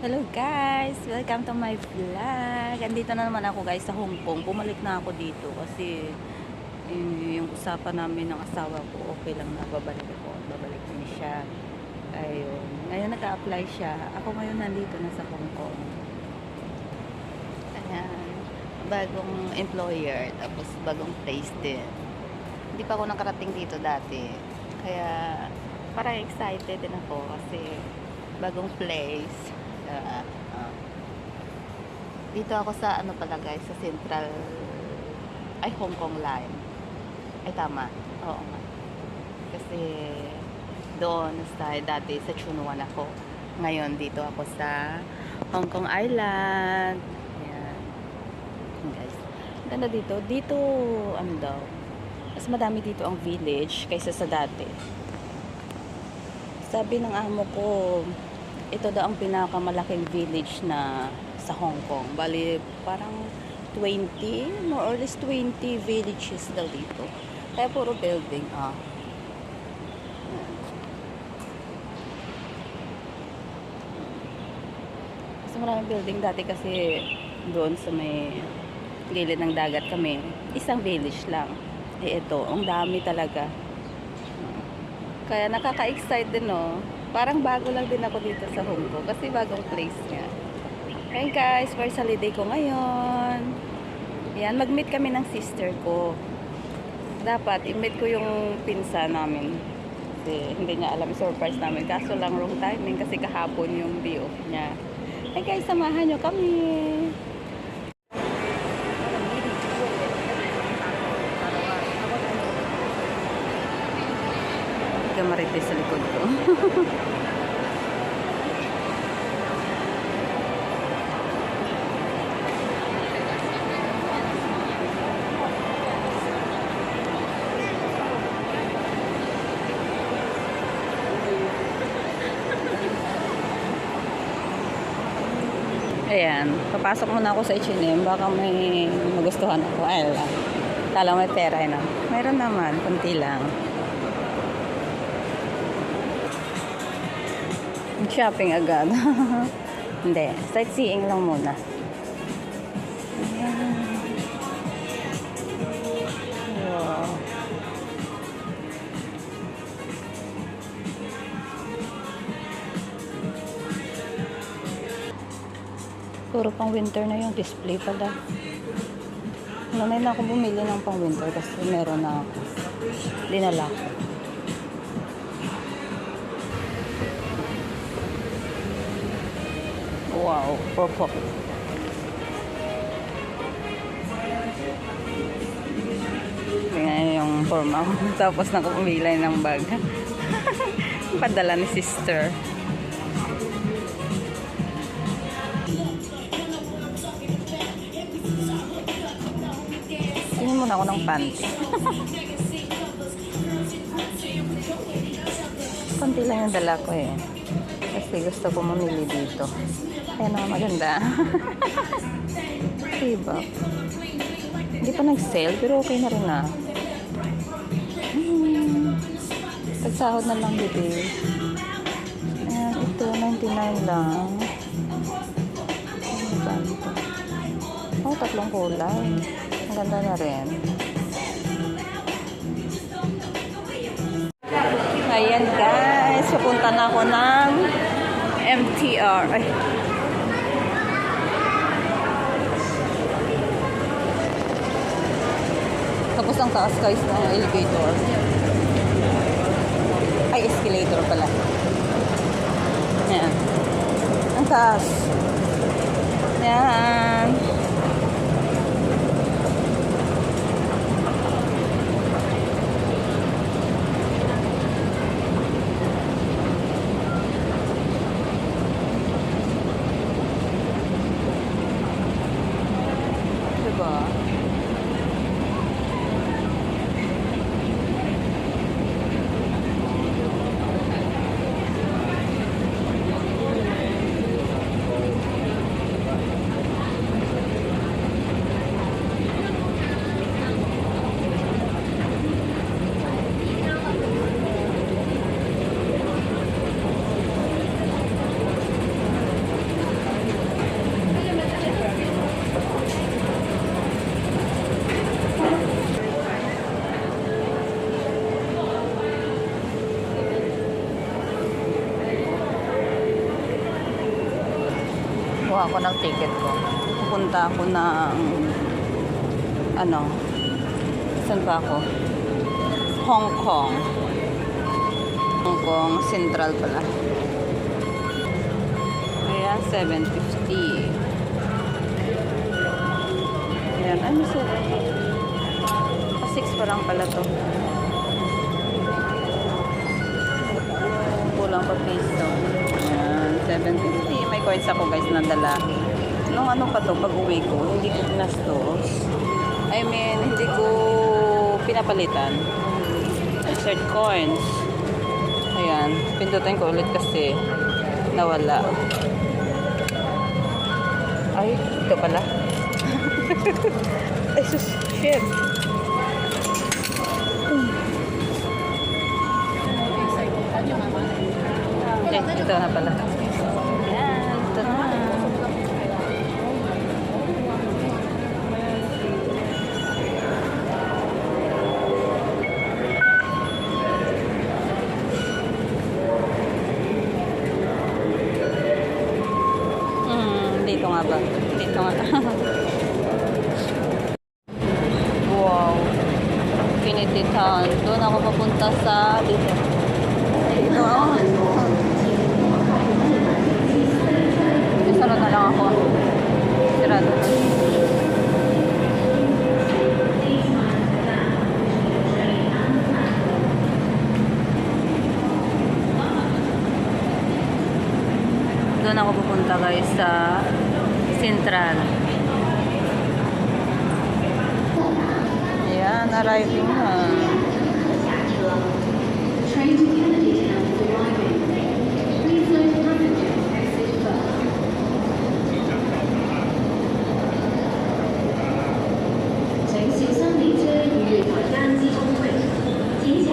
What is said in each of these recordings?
Hello guys! Welcome to my vlog. Andito na naman ako guys sa Hong Kong. Bumalik na ako dito kasi yung usapan namin ng asawa ko, okay lang na babalik ako. Babalik din siya. Ayun. Ngayon nag-a-apply siya. Ako ngayon nandito na sa Hong Kong. Ayan. Bagong employer. Tapos bagong place din. Hindi pa ako nakarating dito dati. Kaya parang excited din ako kasi bagong place. Dito ako sa ano pala guys, sa Central Hong Kong Line. Ay tama. Oo nga. Kasi doon sa dati sa Chunwan ako. Ngayon dito ako sa Hong Kong Island. Ayan. Guys. Ganda dito. Dito ano daw. Mas madami dito ang village kaysa sa dati. Sabi ng amo ko, ito daw ang pinakamalaking village na sa Hong Kong. Bali, parang 20, more or less 20 villages daw dito. Kaya puro building, Mas maraming building dati kasi doon sa may gilid ng dagat kami. Isang village lang. Ito, ang dami talaga. Kaya nakaka-excite din, no? Parang bago lang din ako dito sa Hong Kong kasi bagong place niya. Hey guys, first holiday ko ngayon. Yan, mag-meet kami ng sister ko. Dapat, i-meet ko yung pinsa namin. Kasi hindi niya alam, surprise namin. Kaso lang wrong timing kasi kahapon yung day off niya. Hey guys, samahan nyo kami. Marites sa likod ko. Ayan, papasok muna ako sa H&M. Baka may magustuhan ako. Ay, tala may pera na. Mayroon naman, kunti lang. Shopping agad. Hindi, sightseeing lang muna. Wow. Puro pang winter na yung display pala. Nanay na ako bumili ng pang winter kasi meron na ako. Dinala ko. Wow, purple. Tingnan yung forma ko. Tapos nakapumilay ng bag. Padala ni sister. Tingnan muna ako ng panty. Panty lang yung dala ko eh. Kasi gusto ko mamili dito. Ayan na, maganda. Diba? Hindi pa nag-sale, pero okay na rin na. Pagsahod na lang dito. Ayan, ito, 99 lang. Oh, tatlong kulay. Ang ganda na rin. Ayan guys, pupunta na ako ng MTR. Ay. Tapos ang taas guys ng elevator. Ay, escalator pala. Ayan. Ang taas. Ayan. Diba? Kumuha ko ng ticket ko. Pupunta ako ng ano, saan ba ako? Hong Kong. Hong Kong Central pala. Kaya 750. Ayan, ano so? 6 pa lang pala to. Kulang pa piso. Ayan, 750. May coins ako guys na dala. Nung ano pa to, pag uwi ko, hindi ko pinastos. I mean, hindi ko pinapalitan. Insert coins. Ayan, pindutin ko ulit kasi nawala. Ay, ito pala. Ay, sus, shit. Okay, ito na pala. Ayan, ito na. Dito nga ba? Dito nga. Wow. Pinititan. Doon ako papunta sa dito. Dito. Sarado na lang ako. Sarado na. Doon ako pupunta guys sa Central. Ayan, arriving na. Train to Kennedy Town is arriving. Please note passengers exit first. 请小心列車與月台間之中域，請小。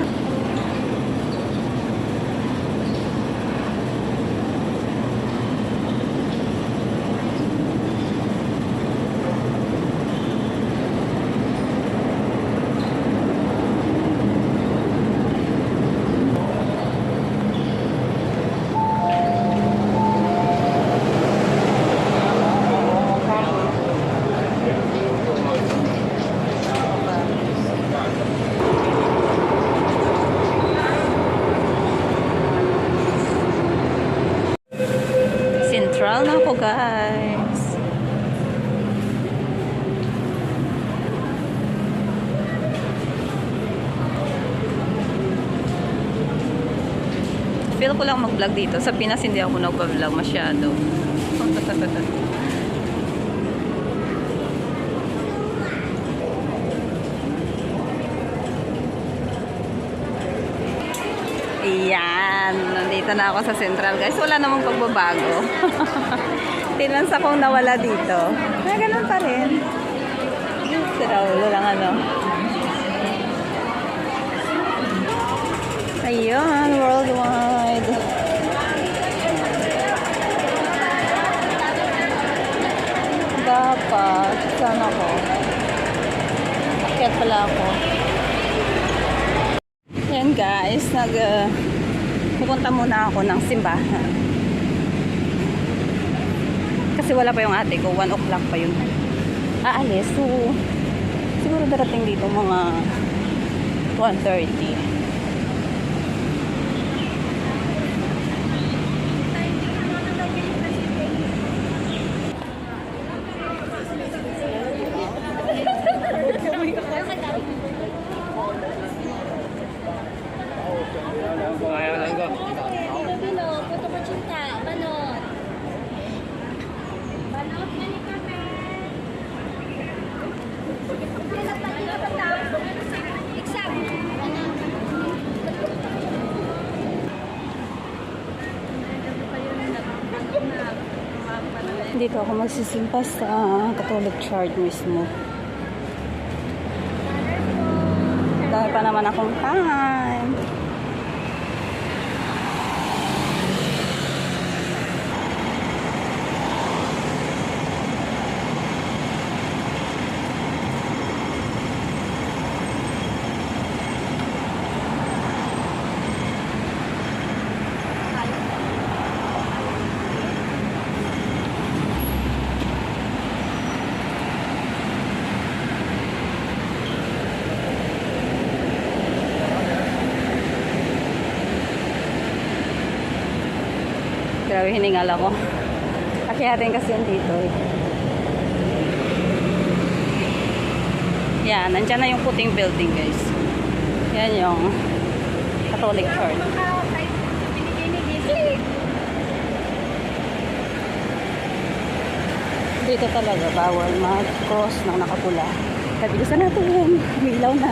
Central na ako guys. Feel ko lang mag-vlog dito. Sa Pinas hindi ako nag-vlog masyado. Ayan, nandito na ako sa Central guys. Wala namang pagbabago. Tinansa kong nawala dito. Ay, ganun pa rin. Wala lang ano. Ayan, worldwide. Dapat. Saan ako? Akyat pala ako. Ayan guys, pupunta muna ako ng simbahan. Kasi wala pa yung ate ko, 1 o'clock pa yun. Aalis, so siguro darating dito mga 1:30. Dito ako magsisimpa sa Catholic Church mismo. Dahil pa naman akong time. hiningal ako. Akyatin kasi yan dito eh. Yan, nandyan na yung puting building guys. Yan yung Catholic Church. Dito talaga bawal mag-cross ng nakapula. Kaya bilisan natin. Umilaw na.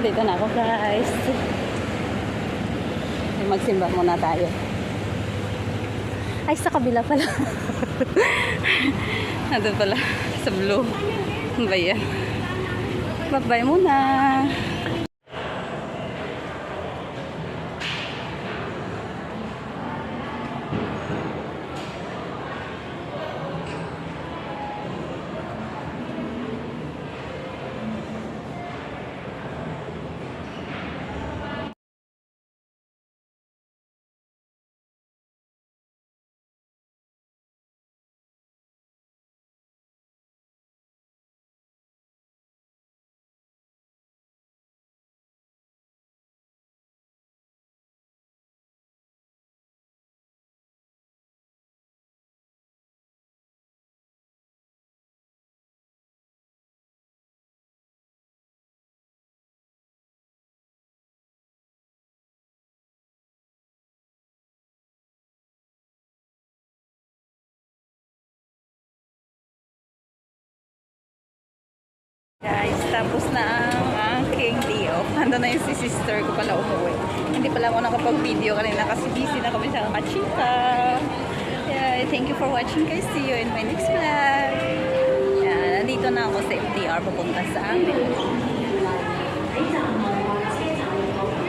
Dito na ako guys. Magsimba muna tayo. Ay, sa kabila pala. Nandun pala. Sa blue. Ano ba yan? Bye-bye muna. Guys, tapos na ang aking day off. Handa na yung si sister ko pala umuwi. Hindi pala ako nakapag-video kanina kasi busy na kami sa kachika. Yeah, thank you for watching guys. See you in my next vlog. Yeah, nandito na ako sa MTR papunta sa amin.